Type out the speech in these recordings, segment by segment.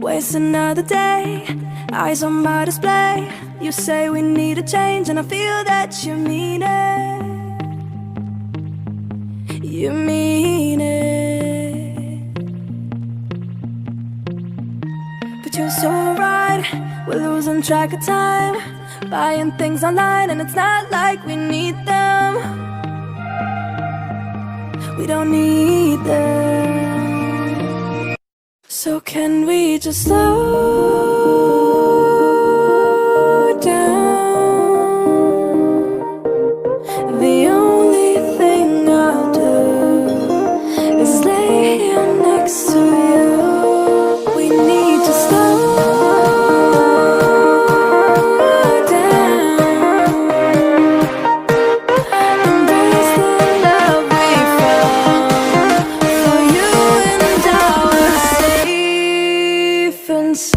Waste another day, eyes on my display. You say we need a change, and I feel that you mean it. You mean it. But you're so right, we're losing track of time, buying things online, and it's not like we need them. We don't need them. So can we just slow down? The only thing I'll do is lay here next to you. We need to slow down. Embrace the love we found, for you and I were safe and sound.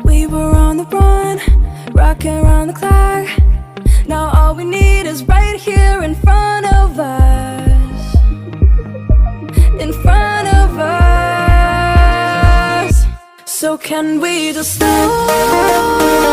We were on the run, rocking around the clock. Now all we need is right here in front of us. In front of us. So can we just slow